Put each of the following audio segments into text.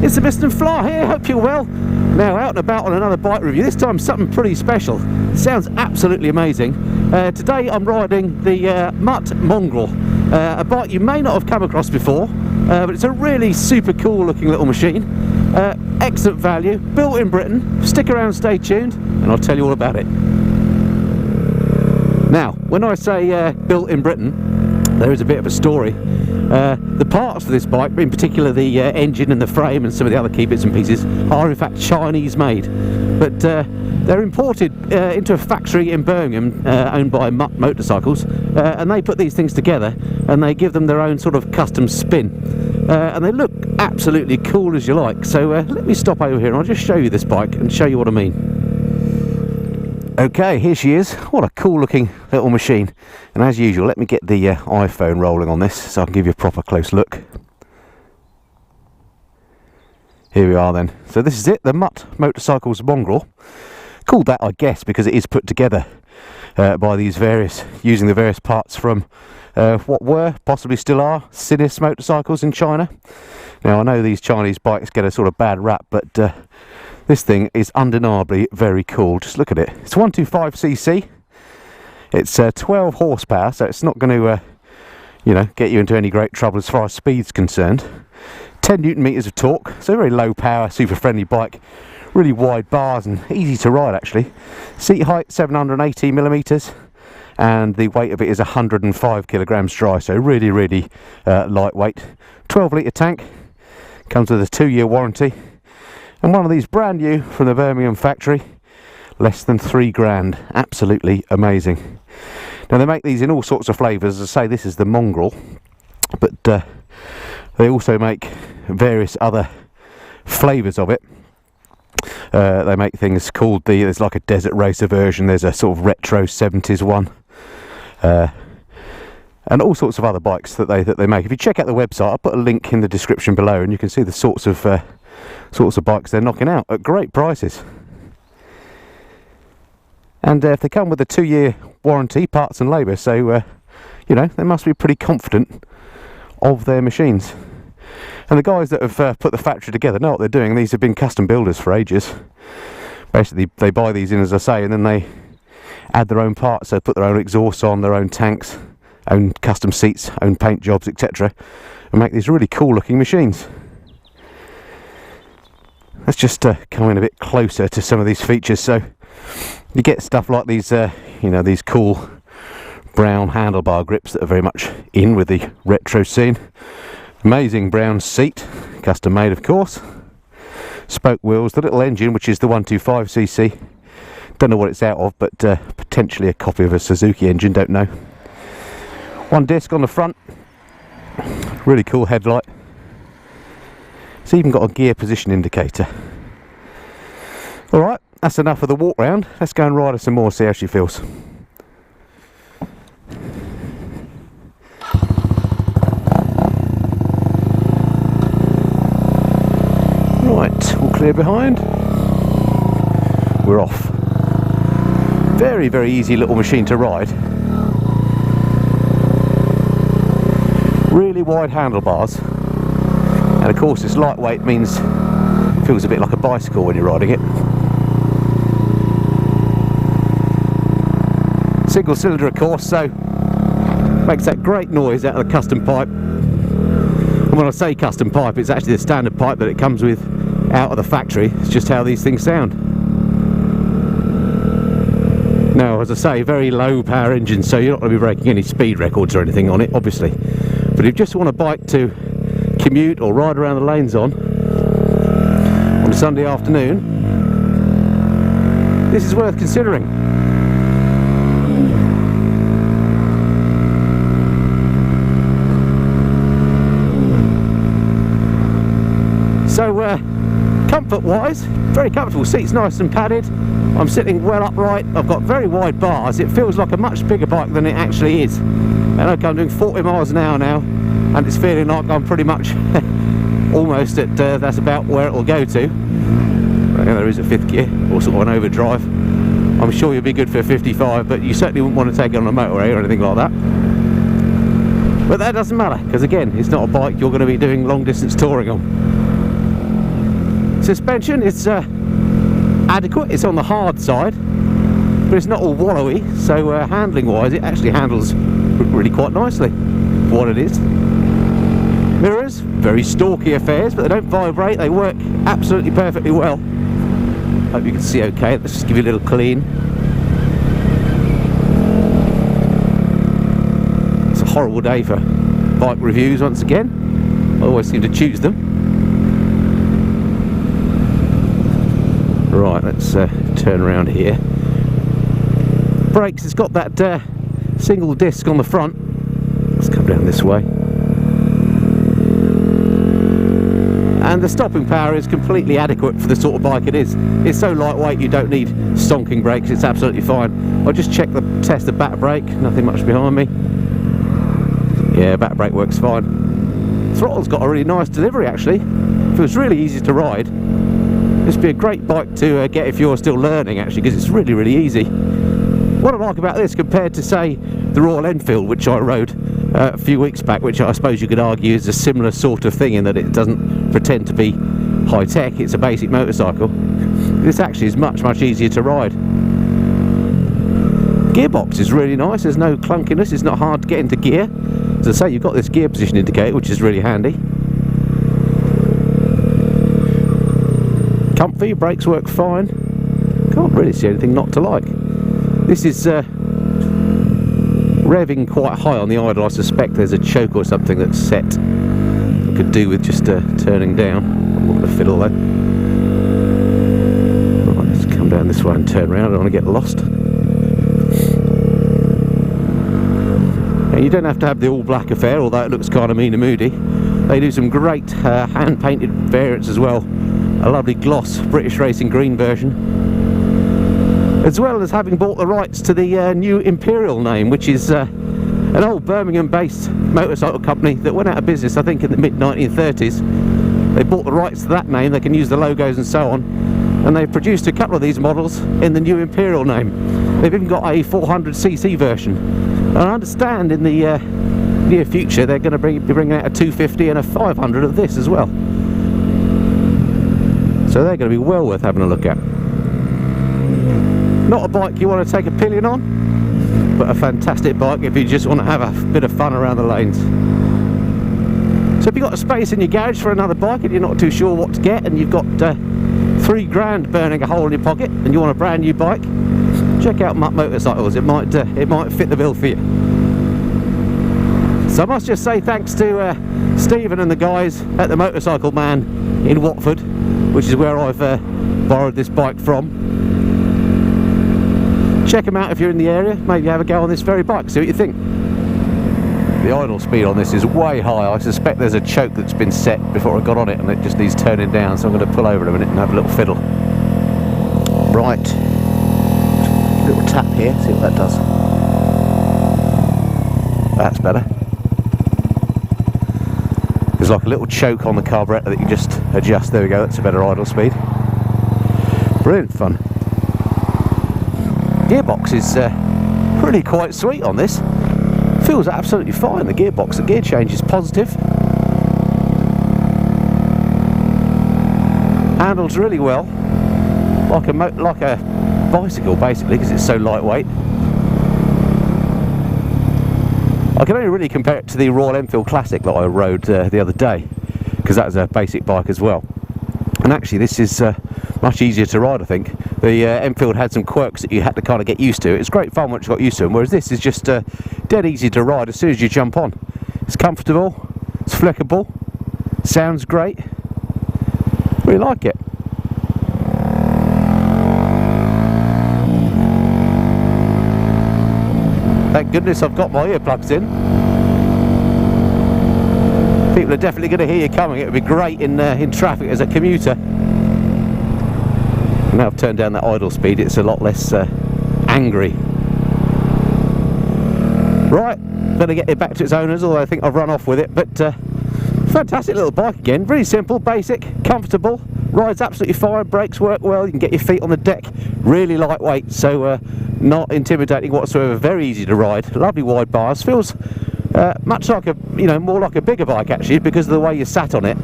It's the Mr. Fly here, hope you're well. Now out and about on another bike review, this time something pretty special. It sounds absolutely amazing. Today I'm riding the Mutt Mongrel, a bike you may not have come across before, but it's a really super cool looking little machine. Excellent value, built in Britain. Stick around, stay tuned, and I'll tell you all about it. Now, when I say built in Britain, there is a bit of a story. The parts for this bike, in particular the engine and the frame and some of the other key bits and pieces, are in fact Chinese made, but they're imported into a factory in Birmingham owned by Mutt Motorcyles, and they put these things together and they give them their own sort of custom spin, and they look absolutely cool as you like. So let me stop over here and I'll just show you this bike and show you what I mean. Okay, here she is. What a cool looking little machine. And as usual, let me get the iPhone rolling on this so I can give you a proper close look. Here we are then. So this is it, the Mutt Motorcyles Mongrel. Called that, I guess, because it is put together by these using the various parts from what were, possibly still are, Sinis motorcycles in China. Now I know these Chinese bikes get a sort of bad rap, but this thing is undeniably very cool. Just look at it. It's 125cc. It's 12 horsepower, so it's not going to, you know, get you into any great trouble as far as speed's concerned. 10 newton meters of torque, so a very low power, super friendly bike. Really wide bars and easy to ride actually. Seat height 780 millimeters, and the weight of it is 105 kilograms dry, so really, really lightweight. 12 litre tank. Comes with a 2-year warranty. And one of these brand new from the Birmingham factory, less than £3 grand. Absolutely amazing. Now they make these in all sorts of flavours. As I say, this is the Mongrel, but they also make various other flavours of it. They make things called there's like a desert racer version, there's a sort of retro 70s one, and all sorts of other bikes that they make. If you check out the website, I'll put a link in the description below, and you can see the sorts of bikes they're knocking out at great prices. And if they come with a 2-year warranty, parts and labour, so you know, they must be pretty confident of their machines. And the guys that have put the factory together know what they're doing. These have been custom builders for ages. Basically they buy these in, as I say, and then they add their own parts. They put their own exhausts on, their own tanks, own custom seats, own paint jobs, etc., and make these really cool looking machines. Let's just come in a bit closer to some of these features. So you get stuff like these, you know, these cool brown handlebar grips that are very much in with the retro scene. Amazing brown seat, custom made of course. Spoke wheels, the little engine, which is the 125cc. Don't know what it's out of, but potentially a copy of a Suzuki engine, don't know. One disc on the front, really cool headlight. It's even got a gear position indicator. Alright, that's enough of the walk round. Let's go and ride her some more, see how she feels. Right, all clear behind. We're off. Very, very easy little machine to ride. Really wide handlebars. And of course this lightweight means it feels a bit like a bicycle when you're riding it. Single cylinder of course, so makes that great noise out of the custom pipe. And when I say custom pipe, it's actually the standard pipe that it comes with out of the factory. It's just how these things sound. Now, as I say, very low power engine, so you're not going to be breaking any speed records or anything on it, obviously. But if you just want a bike to commute or ride around the lanes on a Sunday afternoon, this is worth considering. So comfort wise, very comfortable seats, nice and padded. I'm sitting well upright. I've got very wide bars. It feels like a much bigger bike than it actually is. And okay, I'm doing 40 miles an hour now, and it's feeling like I'm pretty much almost at that's about where it will go to. I know there is a 5th gear, or sort of an overdrive. I'm sure you'll be good for 55, but you certainly wouldn't want to take it on a motorway or anything like that. But that doesn't matter, because again, it's not a bike you're going to be doing long distance touring on. Suspension is adequate. It's on the hard side, but it's not all wallowy, so handling wise it actually handles really quite nicely for what it is. Mirrors, very stalky affairs, but they don't vibrate, they work absolutely perfectly well. Hope you can see okay. Let's just give you a little clean. It's a horrible day for bike reviews once again. I always seem to choose them. Right, let's turn around here. Brakes, it's got that single disc on the front. Let's come down this way. And the stopping power is completely adequate for the sort of bike it is. It's so lightweight you don't need stonking brakes, it's absolutely fine. I'll just check test the back brake, nothing much behind me. Yeah, back brake works fine. Throttle's got a really nice delivery actually. Feels really easy to ride. This would be a great bike to get if you're still learning actually, because it's really, really easy. What I like about this compared to say the Royal Enfield, which I rode a few weeks back, which I suppose you could argue is a similar sort of thing in that it doesn't pretend to be high tech, it's a basic motorcycle. This actually is much, much easier to ride. Gearbox is really nice, there's no clunkiness, it's not hard to get into gear. As I say, you've got this gear position indicator, which is really handy. Comfy, brakes work fine. Can't really see anything not to like. This is revving quite high on the idle. I suspect there's a choke or something that's set. I could do with just turning down. What a fiddle though. Right, let's come down this way and turn around. I don't want to get lost. And you don't have to have the all black affair, although it looks kind of mean and moody. They do some great hand painted variants as well. A lovely gloss British Racing Green version, as well as having bought the rights to the new Imperial name, which is an old Birmingham based motorcycle company that went out of business I think in the mid 1930s. They bought the rights to that name, they can use the logos and so on, and they've produced a couple of these models in the new Imperial name. They've even got a 400cc version, and I understand in the near future they're going to be bringing out a 250 and a 500 of this as well. So they're going to be well worth having a look at. Not a bike you want to take a pillion on, but a fantastic bike if you just want to have a bit of fun around the lanes. So if you've got a space in your garage for another bike and you're not too sure what to get, and you've got £3 grand burning a hole in your pocket and you want a brand new bike, check out Mutt Motorcycles. It might fit the bill for you. So I must just say thanks to Stephen and the guys at the Motorcycle Man in Watford, which is where I've borrowed this bike from. Check them out if you're in the area, maybe have a go on this very bike, see what you think. The idle speed on this is way high. I suspect there's a choke that's been set before I got on it and it just needs turning down, so I'm going to pull over in a minute and have a little fiddle. Right, a little tap here, see what that does. That's better. There's like a little choke on the carburettor that you just adjust. There we go, that's a better idle speed. Brilliant fun. Gearbox is really quite sweet on this. Feels absolutely fine, the gearbox. The gear change is positive. Handles really well. Like a bicycle basically, because it's so lightweight. I can only really compare it to the Royal Enfield Classic that I rode the other day, because that was a basic bike as well. And actually this is much easier to ride, I think. The Enfield had some quirks that you had to kind of get used to. It's great fun once you got used to them, whereas this is just dead easy to ride as soon as you jump on. It's comfortable, it's flickable, sounds great. Really like it. Thank goodness I've got my earplugs in. People are definitely going to hear you coming. It would be great in traffic as a commuter. Now I've turned down that idle speed, it's a lot less angry. Right, better get it back to its owners, although I think I've run off with it. But fantastic little bike again, really simple, basic, comfortable, rides absolutely fine, brakes work well, you can get your feet on the deck, really lightweight, so not intimidating whatsoever, very easy to ride, lovely wide bars, feels much like a, more like a bigger bike actually, because of the way you sat on it.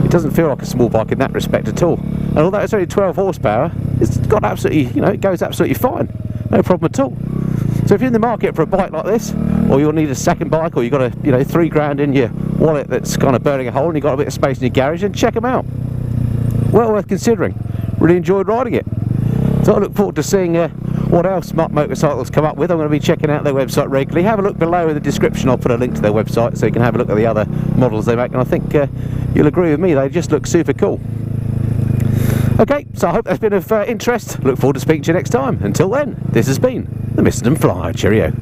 It doesn't feel like a small bike in that respect at all. And although it's only 12 horsepower, it's got absolutely, you know, it goes absolutely fine, no problem at all. So if you're in the market for a bike like this, or you'll need a second bike, or you've got a, you know, £3 in your wallet that's kind of burning a hole and you've got a bit of space in your garage, then check them out. Well worth considering. Really enjoyed riding it. So I look forward to seeing what else Mutt Motorcycles come up with. I'm going to be checking out their website regularly. Have a look below in the description. I'll put a link to their website so you can have a look at the other models they make, and I think you'll agree with me, they just look super cool. Okay, so I hope that's been of interest. Look forward to speaking to you next time. Until then, this has been the Mr. Flyer. Cheerio.